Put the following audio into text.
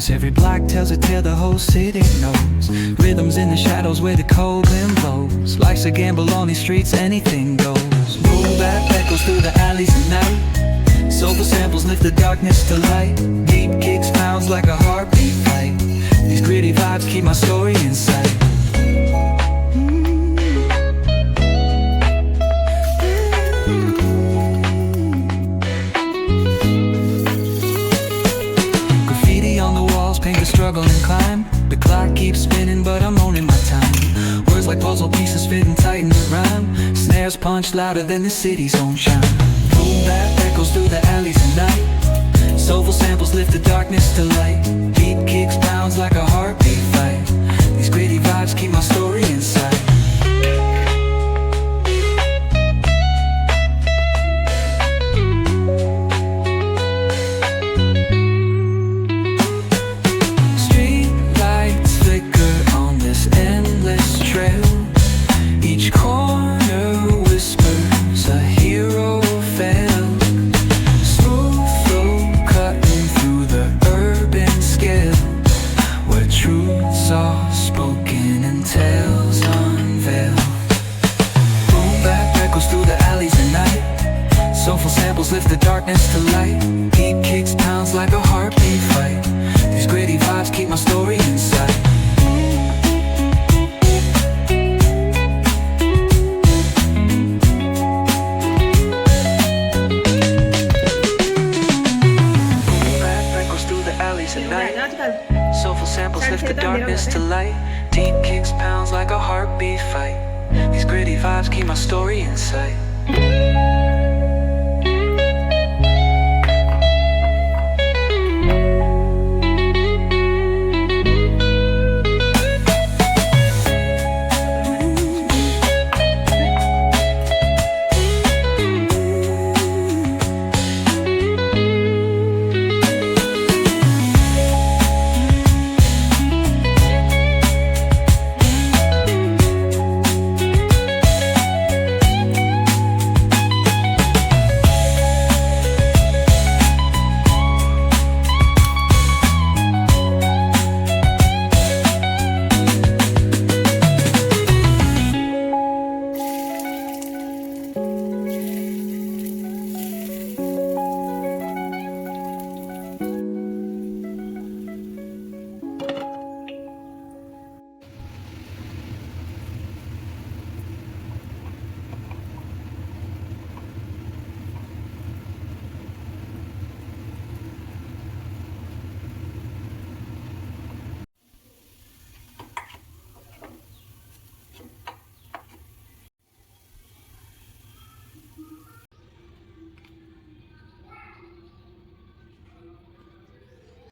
house. Every block tells a tale the whole city knows. Rhythms in the shadows where the cold wind blows. Life's a gamble on these streets, anything goes. Boom bap echoes through the alleys at night. Soulful samples lift the darkness to light. Deep kicks pounds like a heartbeat fight. These gritty vibes keep my story in sight. Paint the struggle and climb. The clock keeps spinning but I'm owning my time. Words like puzzle pieces fitting tight in the rhyme. Snares punch louder than the city's own chime. Boom bap echoes through the alleys at night. Soulful samples lift the darkness to light. Deep kicks pounds like a heartbeat fight. These gritty vibes keep my story in sight. Each corner whispers a hero fell. Smooth flow cutting through the urban scale, where truths are spoken and tales unveiled. Boom bap echoes through the alleys at night. Soulful samples lift the darkness to light. Deep kicks pounds like a heartbeat fight. These gritty vibes keep my story in sight. Soulful samples lift the darkness to light. Deep kicks pounds like a heartbeat fight. These gritty vibes keep my story in sight.